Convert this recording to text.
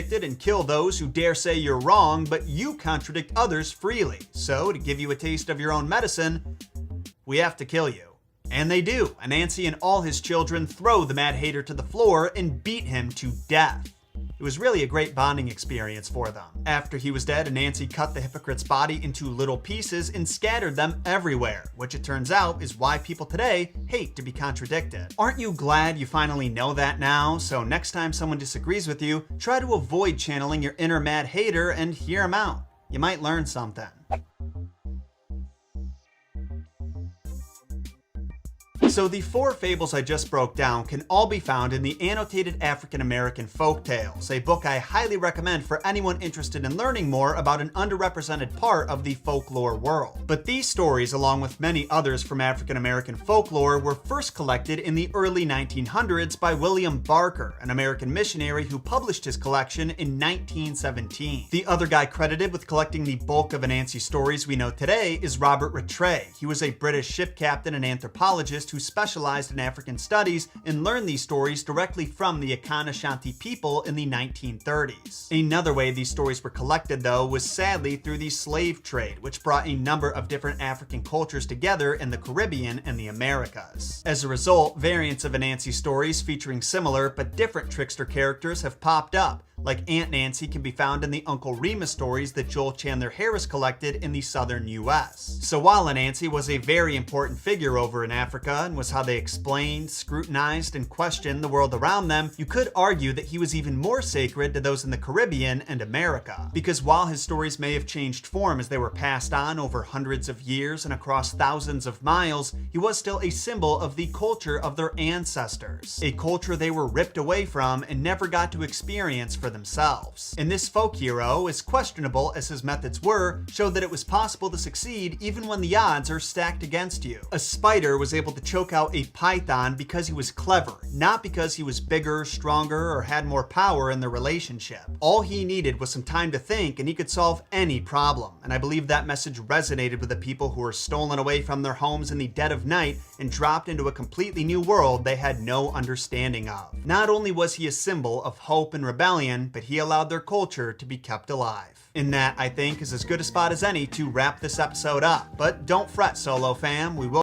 and kill those who dare say you're wrong, but you contradict others freely. So, to give you a taste of your own medicine, we have to kill you. And they do. Anansi and all his children throw the Mad Hater to the floor and beat him to death. It was really a great bonding experience for them. After he was dead, Anansi cut the hypocrite's body into little pieces and scattered them everywhere, which it turns out is why people today hate to be contradicted. Aren't you glad you finally know that now? So next time someone disagrees with you, try to avoid channeling your inner Mad Hater and hear him out. You might learn something. So the 4 fables I just broke down can all be found in the Annotated African American Folktales, a book I highly recommend for anyone interested in learning more about an underrepresented part of the folklore world. But these stories, along with many others from African American folklore, were first collected in the early 1900s by William Barker, an American missionary who published his collection in 1917. The other guy credited with collecting the bulk of Anansi stories we know today is Robert Rattray. He was a British ship captain and anthropologist who specialized in African studies and learned these stories directly from the Akana-Shanti people in the 1930s. Another way these stories were collected, though, was sadly through the slave trade, which brought a number of different African cultures together in the Caribbean and the Americas. As a result, variants of Anansi stories featuring similar but different trickster characters have popped up. Like Aunt Nancy can be found in the Uncle Remus stories that Joel Chandler Harris collected in the southern US. So while Anansi was a very important figure over in Africa and was how they explained, scrutinized, and questioned the world around them, you could argue that he was even more sacred to those in the Caribbean and America. Because while his stories may have changed form as they were passed on over hundreds of years and across thousands of miles, he was still a symbol of the culture of their ancestors. A culture they were ripped away from and never got to experience for themselves. And this folk hero, as questionable as his methods were, showed that it was possible to succeed even when the odds are stacked against you. A spider was able to choke out a python because he was clever, not because he was bigger, stronger, or had more power in the relationship. All he needed was some time to think and he could solve any problem. And I believe that message resonated with the people who were stolen away from their homes in the dead of night and dropped into a completely new world they had no understanding of. Not only was he a symbol of hope and rebellion, but he allowed their culture to be kept alive. And that, I think, is as good a spot as any to wrap this episode up. But don't fret, Solo fam, we will